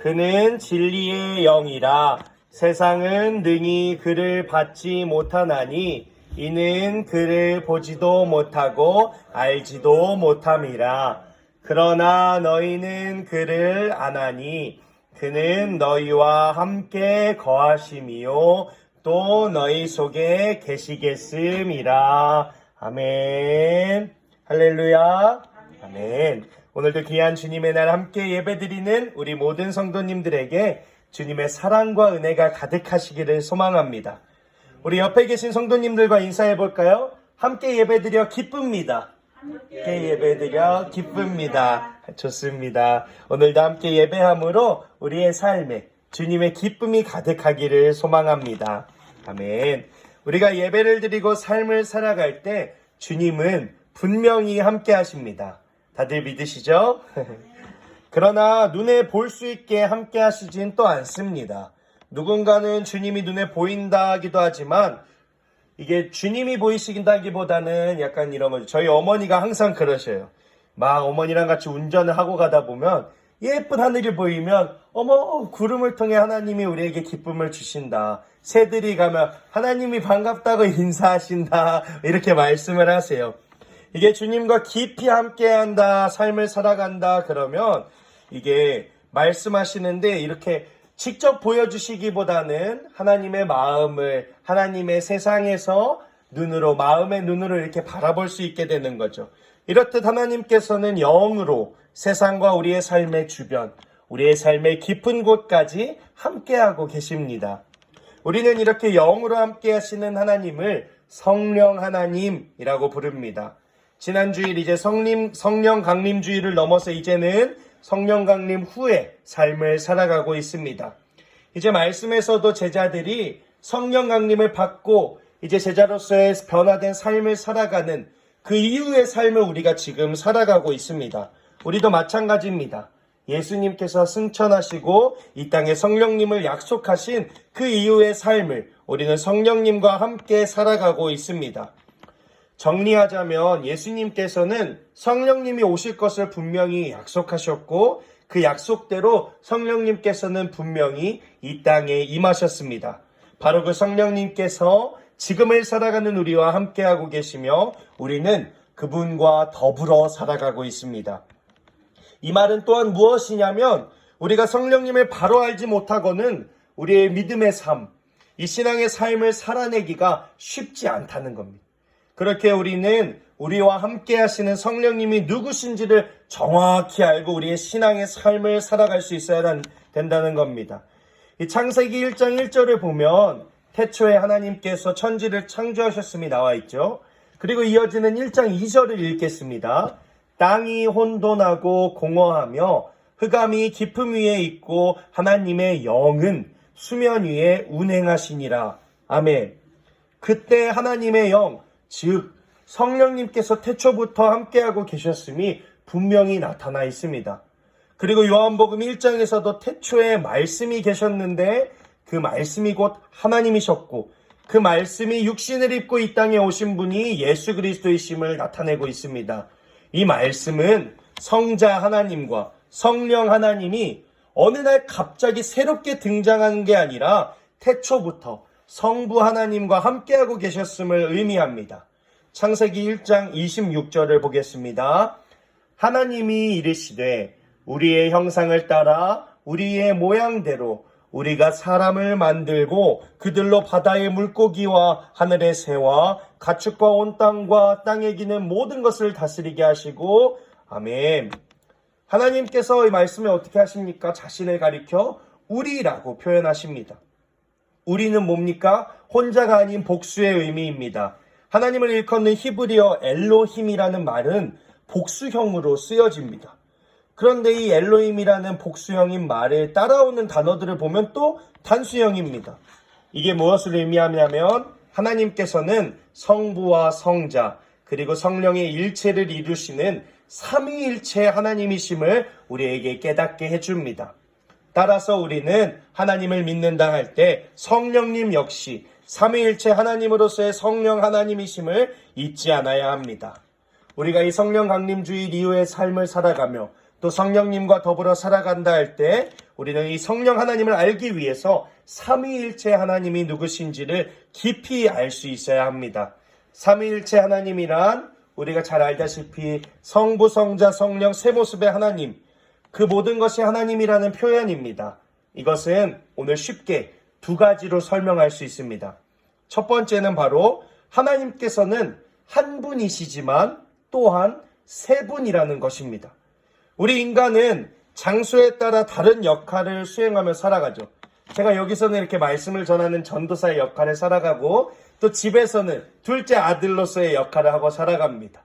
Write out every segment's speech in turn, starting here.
그는 진리의 영이라 세상은 능히 그를 받지 못하나니 이는 그를 보지도 못하고 알지도 못함이라. 그러나 너희는 그를 아나니 그는 너희와 함께 거하심이요 또 너희 속에 계시겠음이라. 아멘. 할렐루야. 아멘. 오늘도 귀한 주님의 날 함께 예배드리는 우리 모든 성도님들에게 주님의 사랑과 은혜가 가득하시기를 소망합니다. 우리 옆에 계신 성도님들과 인사해 볼까요? 함께 예배드려 기쁩니다. 함께 예배드려 기쁩니다. 좋습니다. 오늘도 함께 예배함으로 우리의 삶에 주님의 기쁨이 가득하기를 소망합니다. 아멘. 우리가 예배를 드리고 삶을 살아갈 때 주님은 분명히 함께 하십니다. 다들 믿으시죠? 그러나 눈에 볼 수 있게 함께 하시진 또 않습니다. 누군가는 주님이 눈에 보인다기도 하지만 이게 주님이 보이신다기보다는 약간 이런 거죠. 저희 어머니가 항상 그러셔요. 막 어머니랑 같이 운전을 하고 가다 보면 예쁜 하늘이 보이면 어머 구름을 통해 하나님이 우리에게 기쁨을 주신다. 새들이 가면 하나님이 반갑다고 인사하신다. 이렇게 말씀을 하세요. 이게 주님과 깊이 함께한다, 삶을 살아간다 그러면 이게 말씀하시는데 이렇게 직접 보여주시기보다는 하나님의 마음을 하나님의 세상에서 눈으로 마음의 눈으로 이렇게 바라볼 수 있게 되는 거죠. 이렇듯 하나님께서는 영으로 세상과 우리의 삶의 주변, 우리의 삶의 깊은 곳까지 함께하고 계십니다. 우리는 이렇게 영으로 함께 하시는 하나님을 성령 하나님이라고 부릅니다. 지난 주일 이제 성령 강림 주일을 넘어서 이제는 성령 강림 후에 삶을 살아가고 있습니다. 이제 말씀에서도 제자들이 성령 강림을 받고 이제 제자로서의 변화된 삶을 살아가는 그 이후의 삶을 우리가 지금 살아가고 있습니다. 우리도 마찬가지입니다. 예수님께서 승천하시고 이 땅에 성령님을 약속하신 그 이후의 삶을 우리는 성령님과 함께 살아가고 있습니다. 정리하자면 예수님께서는 성령님이 오실 것을 분명히 약속하셨고 그 약속대로 성령님께서는 분명히 이 땅에 임하셨습니다. 바로 그 성령님께서 지금을 살아가는 우리와 함께하고 계시며 우리는 그분과 더불어 살아가고 있습니다. 이 말은 또한 무엇이냐면 우리가 성령님을 바로 알지 못하고는 우리의 믿음의 삶, 이 신앙의 삶을 살아내기가 쉽지 않다는 겁니다. 그렇게 우리는 우리와 함께 하시는 성령님이 누구신지를 정확히 알고 우리의 신앙의 삶을 살아갈 수 있어야 된다는 겁니다. 이 창세기 1장 1절을 보면 태초에 하나님께서 천지를 창조하셨음이 나와 있죠. 그리고 이어지는 1장 2절을 읽겠습니다. 땅이 혼돈하고 공허하며 흑암이 깊음 위에 있고 하나님의 영은 수면 위에 운행하시니라. 아멘. 그때 하나님의 영, 즉 성령님께서 태초부터 함께하고 계셨음이 분명히 나타나 있습니다. 그리고 요한복음 1장에서도 태초에 말씀이 계셨는데 그 말씀이 곧 하나님이셨고 그 말씀이 육신을 입고 이 땅에 오신 분이 예수 그리스도이심을 나타내고 있습니다. 이 말씀은 성자 하나님과 성령 하나님이 어느 날 갑자기 새롭게 등장하는 게 아니라 태초부터 성부 하나님과 함께하고 계셨음을 의미합니다. 창세기 1장 26절을 보겠습니다. 하나님이 이르시되 우리의 형상을 따라 우리의 모양대로 우리가 사람을 만들고 그들로 바다의 물고기와 하늘의 새와 가축과 온 땅과 땅에 기는 모든 것을 다스리게 하시고 아멘. 하나님께서 이 말씀에 어떻게 하십니까? 자신을 가리켜 우리라고 표현하십니다. 우리는 뭡니까? 혼자가 아닌 복수의 의미입니다. 하나님을 일컫는 히브리어 엘로힘이라는 말은 복수형으로 쓰여집니다. 그런데 이 엘로힘이라는 복수형인 말에 따라오는 단어들을 보면 또 단수형입니다. 이게 무엇을 의미하냐면 하나님께서는 성부와 성자 그리고 성령의 일체를 이루시는 삼위일체 하나님이심을 우리에게 깨닫게 해줍니다. 따라서 우리는 하나님을 믿는다 할 때 성령님 역시 삼위일체 하나님으로서의 성령 하나님이심을 잊지 않아야 합니다. 우리가 이 성령 강림주일 이후의 삶을 살아가며 또 성령님과 더불어 살아간다 할 때 우리는 이 성령 하나님을 알기 위해서 삼위일체 하나님이 누구신지를 깊이 알 수 있어야 합니다. 삼위일체 하나님이란 우리가 잘 알다시피 성부, 성자, 성령 세 모습의 하나님, 그 모든 것이 하나님이라는 표현입니다. 이것은 오늘 쉽게 두 가지로 설명할 수 있습니다. 첫 번째는 바로 하나님께서는 한 분이시지만 또한 세 분이라는 것입니다. 우리 인간은 장소에 따라 다른 역할을 수행하며 살아가죠. 제가 여기서는 이렇게 말씀을 전하는 전도사의 역할을 살아가고 또 집에서는 둘째 아들로서의 역할을 하고 살아갑니다.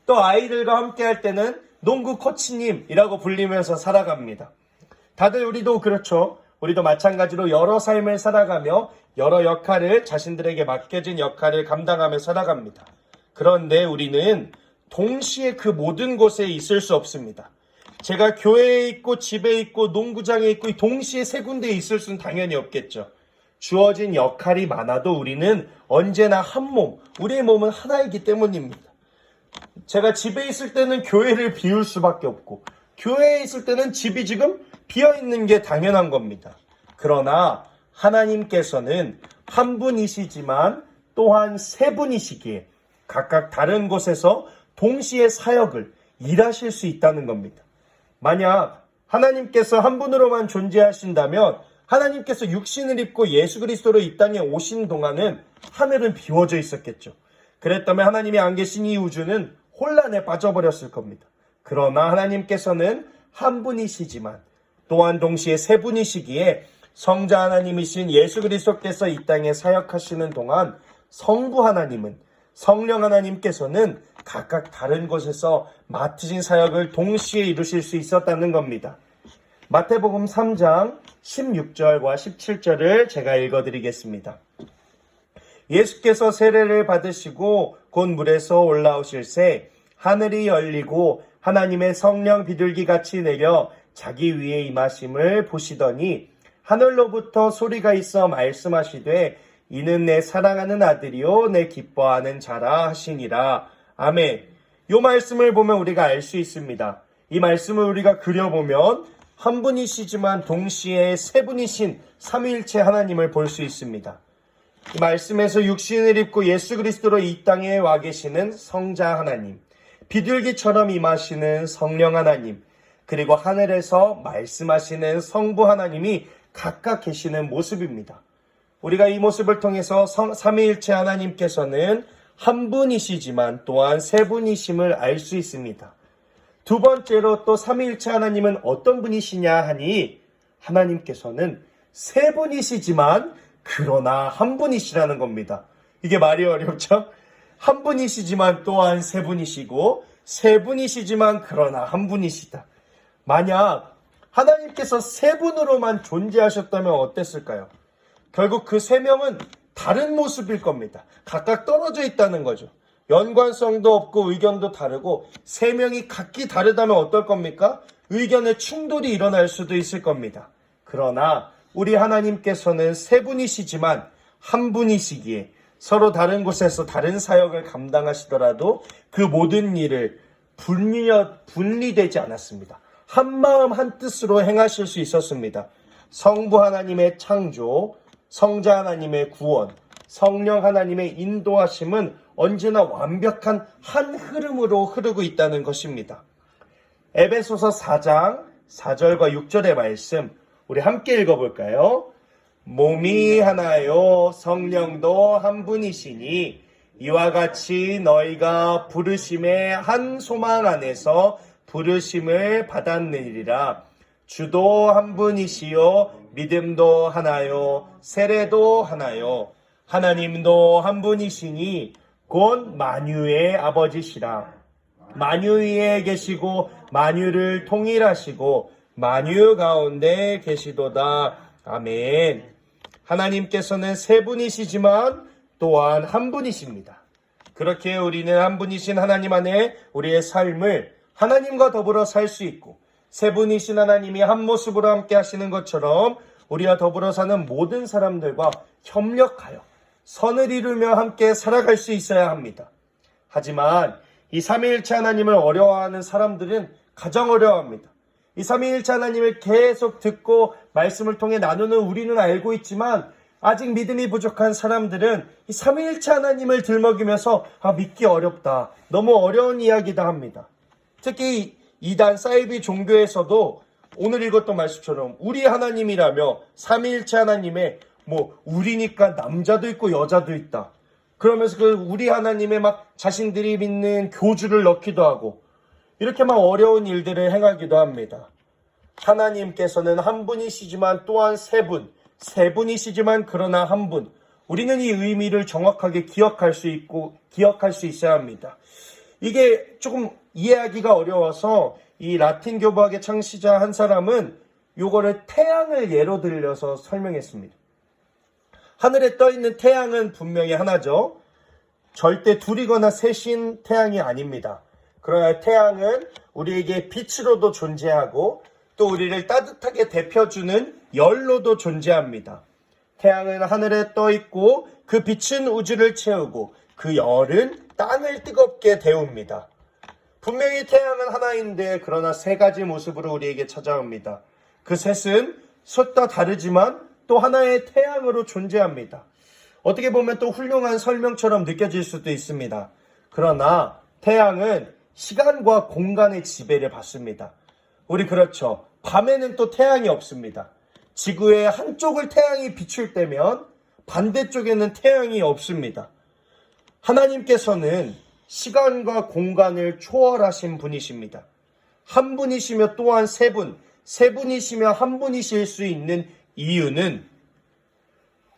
또 아이들과 함께 할 때는 농구 코치님이라고 불리면서 살아갑니다. 다들 우리도 그렇죠. 우리도 마찬가지로 여러 삶을 살아가며 여러 역할을 자신들에게 맡겨진 역할을 감당하며 살아갑니다. 그런데 우리는 동시에 그 모든 곳에 있을 수 없습니다. 제가 교회에 있고 집에 있고 농구장에 있고 동시에 세 군데에 있을 수는 당연히 없겠죠. 주어진 역할이 많아도 우리는 언제나 한 몸, 우리의 몸은 하나이기 때문입니다. 제가 집에 있을 때는 교회를 비울 수밖에 없고 교회에 있을 때는 집이 지금 비어있는 게 당연한 겁니다. 그러나 하나님께서는 한 분이시지만 또한 세 분이시기에 각각 다른 곳에서 동시에 사역을 일하실 수 있다는 겁니다. 만약 하나님께서 한 분으로만 존재하신다면 하나님께서 육신을 입고 예수 그리스도로 이 땅에 오신 동안은 하늘은 비워져 있었겠죠. 그랬다면 하나님이 안 계신 이 우주는 혼란에 빠져버렸을 겁니다. 그러나 하나님께서는 한 분이시지만 또한 동시에 세 분이시기에 성자 하나님이신 예수 그리스도께서 이 땅에 사역하시는 동안 성부 하나님은 성령 하나님께서는 각각 다른 곳에서 맡으신 사역을 동시에 이루실 수 있었다는 겁니다. 마태복음 3장 16절과 17절을 제가 읽어드리겠습니다. 예수께서 세례를 받으시고 곧 물에서 올라오실새 하늘이 열리고 하나님의 성령 비둘기같이 내려 자기 위에 임하심을 보시더니 하늘로부터 소리가 있어 말씀하시되 이는 내 사랑하는 아들이요 내 기뻐하는 자라 하시니라. 아멘. 이 말씀을 보면 우리가 알 수 있습니다. 이 말씀을 우리가 그려보면 한 분이시지만 동시에 세 분이신 삼위일체 하나님을 볼 수 있습니다. 이 말씀에서 육신을 입고 예수 그리스도로 이 땅에 와 계시는 성자 하나님, 비둘기처럼 임하시는 성령 하나님, 그리고 하늘에서 말씀하시는 성부 하나님이 각각 계시는 모습입니다. 우리가 이 모습을 통해서 삼위일체 하나님께서는 한 분이시지만 또한 세 분이심을 알 수 있습니다. 두 번째로 또 삼위일체 하나님은 어떤 분이시냐 하니 하나님께서는 세 분이시지만 그러나 한 분이시라는 겁니다. 이게 말이 어렵죠? 한 분이시지만 또한 세 분이시고 세 분이시지만 그러나 한 분이시다. 만약 하나님께서 세 분으로만 존재하셨다면 어땠을까요? 결국 그 세 명은 다른 모습일 겁니다. 각각 떨어져 있다는 거죠. 연관성도 없고 의견도 다르고 세 명이 각기 다르다면 어떨 겁니까? 의견의 충돌이 일어날 수도 있을 겁니다. 그러나 우리 하나님께서는 세 분이시지만 한 분이시기에 서로 다른 곳에서 다른 사역을 감당하시더라도 그 모든 일을 분리되지 않았습니다. 한 마음 한 뜻으로 행하실 수 있었습니다. 성부 하나님의 창조, 성자 하나님의 구원, 성령 하나님의 인도하심은 언제나 완벽한 한 흐름으로 흐르고 있다는 것입니다. 에베소서 4장 4절과 6절의 말씀 우리 함께 읽어볼까요? 몸이 하나요 성령도 한 분이시니 이와 같이 너희가 부르심의 한 소망 안에서 부르심을 받았느니라. 주도 한 분이시요 믿음도 하나요 세례도 하나요 하나님도 한 분이시니 곧 만유의 아버지시라. 만유 위에 계시고 만유를 통일하시고 만유 가운데 계시도다. 아멘. 하나님께서는 세 분이시지만 또한 한 분이십니다. 그렇게 우리는 한 분이신 하나님 안에 우리의 삶을 하나님과 더불어 살 수 있고 세 분이신 하나님이 한 모습으로 함께 하시는 것처럼 우리와 더불어 사는 모든 사람들과 협력하여 선을 이루며 함께 살아갈 수 있어야 합니다. 하지만 이 삼위일체 하나님을 어려워하는 사람들은 가장 어려워합니다. 이 삼위일체 하나님을 계속 듣고 말씀을 통해 나누는 우리는 알고 있지만 아직 믿음이 부족한 사람들은 이 삼위일체 하나님을 들먹이면서 믿기 어렵다, 너무 어려운 이야기다 합니다. 특히 이단 사이비 종교에서도 오늘 읽었던 말씀처럼 우리 하나님이라며 삼위일체 하나님의 우리니까 남자도 있고 여자도 있다, 그러면서 그 우리 하나님의 막 자신들이 믿는 교주를 넣기도 하고 이렇게 막 어려운 일들을 행하기도 합니다. 하나님께서는 한 분이시지만 또한 세 분이시지만 그러나 한 분. 우리는 이 의미를 정확하게 기억할 수 있어야 합니다. 이게 조금 이해하기가 어려워서 이 라틴 교부학의 창시자 한 사람은 요거를 태양을 예로 들려서 설명했습니다. 하늘에 떠 있는 태양은 분명히 하나죠. 절대 둘이거나 셋인 태양이 아닙니다. 그러나 태양은 우리에게 빛으로도 존재하고 또 우리를 따뜻하게 데펴주는 열로도 존재합니다. 태양은 하늘에 떠 있고 그 빛은 우주를 채우고 그 열은 땅을 뜨겁게 데웁니다. 분명히 태양은 하나인데 그러나 세 가지 모습으로 우리에게 찾아옵니다. 그 셋은 셋다 다르지만 또 하나의 태양으로 존재합니다. 어떻게 보면 또 훌륭한 설명처럼 느껴질 수도 있습니다. 그러나 태양은 시간과 공간의 지배를 받습니다. 우리 그렇죠. 밤에는 또 태양이 없습니다. 지구의 한쪽을 태양이 비출 때면 반대쪽에는 태양이 없습니다. 하나님께서는 시간과 공간을 초월하신 분이십니다. 한 분이시며 또한 세 분이시며 한 분이실 수 있는 이유는,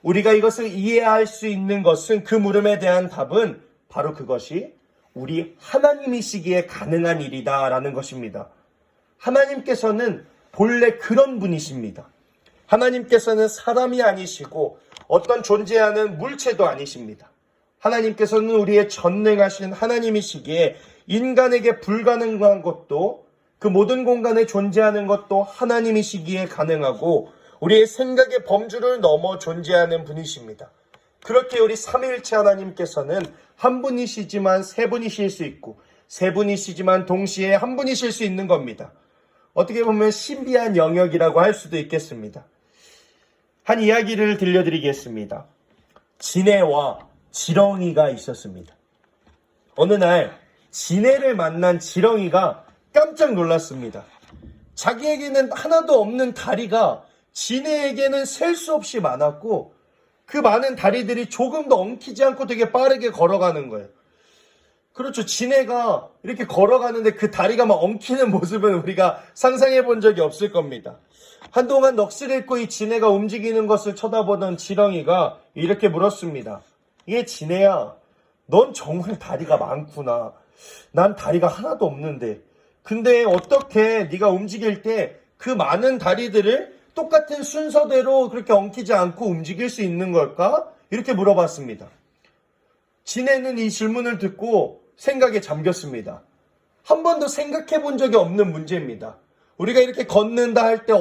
우리가 이것을 이해할 수 있는 것은, 그 물음에 대한 답은 바로 그것이 우리 하나님이시기에 가능한 일이다라는 것입니다. 하나님께서는 본래 그런 분이십니다. 하나님께서는 사람이 아니시고 어떤 존재하는 물체도 아니십니다. 하나님께서는 우리의 전능하신 하나님이시기에 인간에게 불가능한 것도, 그 모든 공간에 존재하는 것도 하나님이시기에 가능하고 우리의 생각의 범주를 넘어 존재하는 분이십니다. 그렇게 우리 삼위일체 하나님께서는 한 분이시지만 세 분이실 수 있고 세 분이시지만 동시에 한 분이실 수 있는 겁니다. 어떻게 보면 신비한 영역이라고 할 수도 있겠습니다. 한 이야기를 들려드리겠습니다. 지네와 지렁이가 있었습니다. 어느 날 지네를 만난 지렁이가 깜짝 놀랐습니다. 자기에게는 하나도 없는 다리가 지네에게는 셀 수 없이 많았고 그 많은 다리들이 조금 더 엉키지 않고 되게 빠르게 걸어가는 거예요. 그렇죠. 지네가 이렇게 걸어가는데 그 다리가 막 엉키는 모습은 우리가 상상해 본 적이 없을 겁니다. 한동안 넋을 잃고 이 지네가 움직이는 것을 쳐다보던 지렁이가 이렇게 물었습니다. 이게 지네야, 넌 정말 다리가 많구나. 난 다리가 하나도 없는데. 근데 어떻게 네가 움직일 때 그 많은 다리들을 똑같은 순서대로 그렇게 엉키지 않고 움직일 수 있는 걸까? 이렇게 물어봤습니다. 지네는 이 질문을 듣고 생각에 잠겼습니다. 한 번도 생각해 본 적이 없는 문제입니다. 우리가 이렇게 걷는다 할 때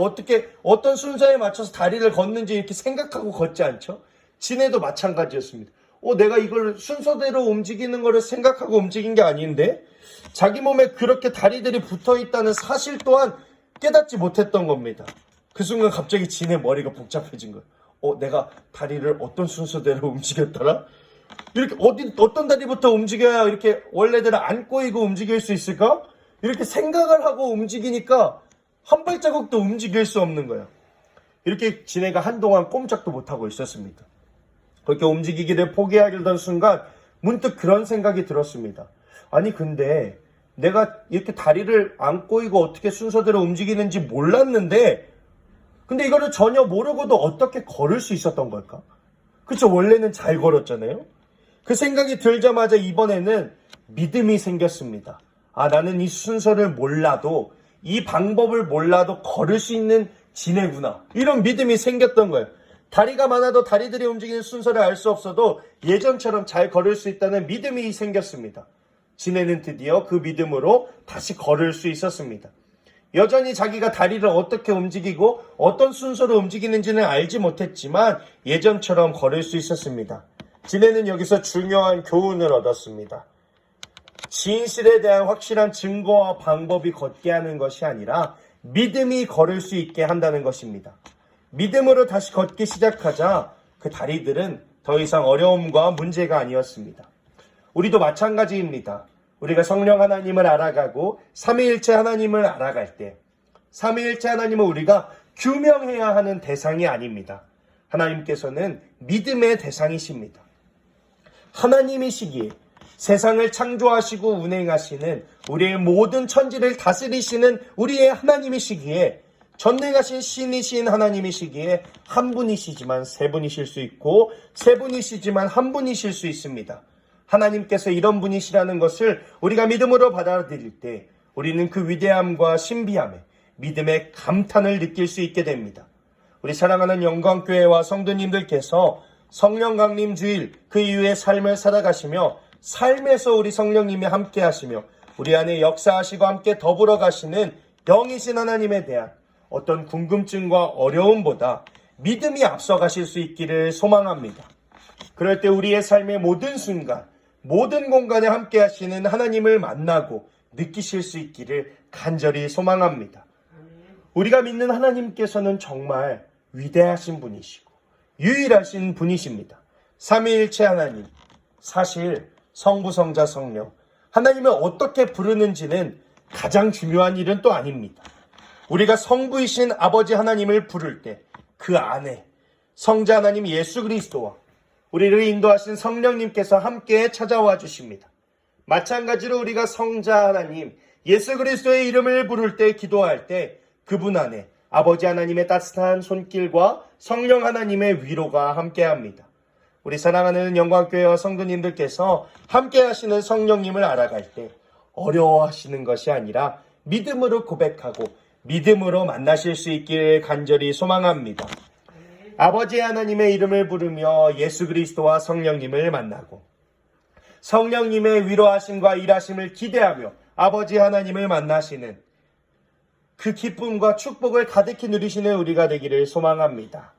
어떤 순서에 맞춰서 다리를 걷는지 이렇게 생각하고 걷지 않죠? 지네도 마찬가지였습니다. 내가 이걸 순서대로 움직이는 거를 생각하고 움직인 게 아닌데 자기 몸에 그렇게 다리들이 붙어 있다는 사실 또한 깨닫지 못했던 겁니다. 그 순간 갑자기 지네 머리가 복잡해진 거예요. 내가 다리를 어떤 순서대로 움직였더라? 이렇게 어떤 다리부터 움직여야 이렇게 원래대로 안 꼬이고 움직일 수 있을까? 이렇게 생각을 하고 움직이니까 한 발자국도 움직일 수 없는 거예요. 이렇게 지네가 한동안 꼼짝도 못하고 있었습니다. 그렇게 움직이기를 포기하려던 순간 문득 그런 생각이 들었습니다. 아니 근데 내가 이렇게 다리를 안 꼬이고 어떻게 순서대로 움직이는지 몰랐는데 근데 이거를 전혀 모르고도 어떻게 걸을 수 있었던 걸까? 그쵸, 원래는 잘 걸었잖아요. 그 생각이 들자마자 이번에는 믿음이 생겼습니다. 나는 이 순서를 몰라도, 이 방법을 몰라도 걸을 수 있는 지네구나. 이런 믿음이 생겼던 거예요. 다리가 많아도 다리들이 움직이는 순서를 알 수 없어도 예전처럼 잘 걸을 수 있다는 믿음이 생겼습니다. 지네는 드디어 그 믿음으로 다시 걸을 수 있었습니다. 여전히 자기가 다리를 어떻게 움직이고 어떤 순서로 움직이는지는 알지 못했지만 예전처럼 걸을 수 있었습니다. 지네는 여기서 중요한 교훈을 얻었습니다. 진실에 대한 확실한 증거와 방법이 걷게 하는 것이 아니라 믿음이 걸을 수 있게 한다는 것입니다. 믿음으로 다시 걷기 시작하자 그 다리들은 더 이상 어려움과 문제가 아니었습니다. 우리도 마찬가지입니다. 우리가 성령 하나님을 알아가고 삼위일체 하나님을 알아갈 때 삼위일체 하나님은 우리가 규명해야 하는 대상이 아닙니다. 하나님께서는 믿음의 대상이십니다. 하나님이시기에 세상을 창조하시고 운행하시는 우리의 모든 천지를 다스리시는 우리의 하나님이시기에 전능하신 신이신 하나님이시기에 한 분이시지만 세 분이실 수 있고 세 분이시지만 한 분이실 수 있습니다. 하나님께서 이런 분이시라는 것을 우리가 믿음으로 받아들일 때 우리는 그 위대함과 신비함에 믿음의 감탄을 느낄 수 있게 됩니다. 우리 사랑하는 영광교회와 성도님들께서 성령 강림 주일 그 이후의 삶을 살아가시며 삶에서 우리 성령님이 함께 하시며 우리 안에 역사하시고 함께 더불어 가시는 영이신 하나님에 대한 어떤 궁금증과 어려움보다 믿음이 앞서가실 수 있기를 소망합니다. 그럴 때 우리의 삶의 모든 순간, 모든 공간에 함께 하시는 하나님을 만나고 느끼실 수 있기를 간절히 소망합니다. 우리가 믿는 하나님께서는 정말 위대하신 분이시고 유일하신 분이십니다. 삼위일체 하나님, 사실 성부, 성자, 성령 하나님을 어떻게 부르는지는 가장 중요한 일은 또 아닙니다. 우리가 성부이신 아버지 하나님을 부를 때 그 안에 성자 하나님 예수 그리스도와 우리를 인도하신 성령님께서 함께 찾아와 주십니다. 마찬가지로 우리가 성자 하나님 예수 그리스도의 이름을 부를 때 기도할 때 그분 안에 아버지 하나님의 따뜻한 손길과 성령 하나님의 위로가 함께합니다. 우리 사랑하는 영광교회와 성도님들께서 함께 하시는 성령님을 알아갈 때 어려워하시는 것이 아니라 믿음으로 고백하고 믿음으로 만나실 수 있기를 간절히 소망합니다. 아버지 하나님의 이름을 부르며 예수 그리스도와 성령님을 만나고 성령님의 위로하심과 일하심을 기대하며 아버지 하나님을 만나시는 그 기쁨과 축복을 가득히 누리시는 우리가 되기를 소망합니다.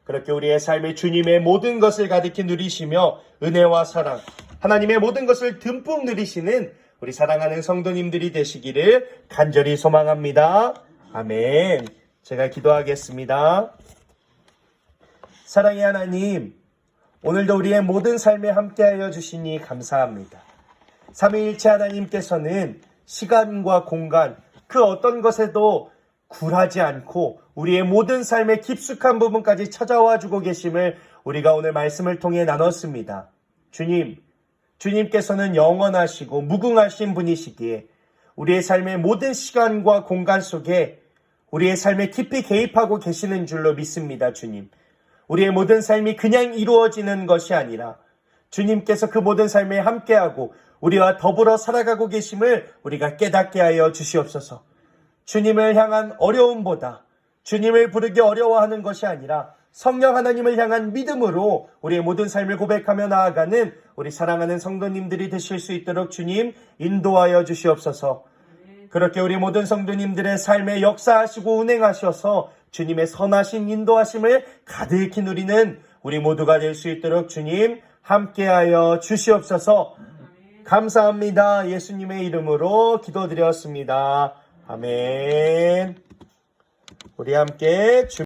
그렇게 우리의 삶에 주님의 모든 것을 가득히 누리시며 은혜와 사랑, 하나님의 모든 것을 듬뿍 누리시는 우리 사랑하는 성도님들이 되시기를 간절히 소망합니다. 아멘. 제가 기도하겠습니다. 사랑의 하나님, 오늘도 우리의 모든 삶에 함께하여 주시니 감사합니다. 삼위일체 하나님께서는 시간과 공간, 그 어떤 것에도 굴하지 않고 우리의 모든 삶의 깊숙한 부분까지 찾아와 주고 계심을 우리가 오늘 말씀을 통해 나눴습니다. 주님께서는 영원하시고 무궁하신 분이시기에 우리의 삶의 모든 시간과 공간 속에 우리의 삶에 깊이 개입하고 계시는 줄로 믿습니다. 주님, 우리의 모든 삶이 그냥 이루어지는 것이 아니라 주님께서 그 모든 삶에 함께하고 우리와 더불어 살아가고 계심을 우리가 깨닫게 하여 주시옵소서. 주님을 향한 어려움보다 주님을 부르기 어려워하는 것이 아니라 성령 하나님을 향한 믿음으로 우리의 모든 삶을 고백하며 나아가는 우리 사랑하는 성도님들이 되실 수 있도록 주님 인도하여 주시옵소서. 그렇게 우리 모든 성도님들의 삶에 역사하시고 운행하셔서 주님의 선하신 인도하심을 가득히 누리는 우리 모두가 될 수 있도록 주님 함께하여 주시옵소서. 감사합니다. 예수님의 이름으로 기도드렸습니다. 아멘. 우리 함께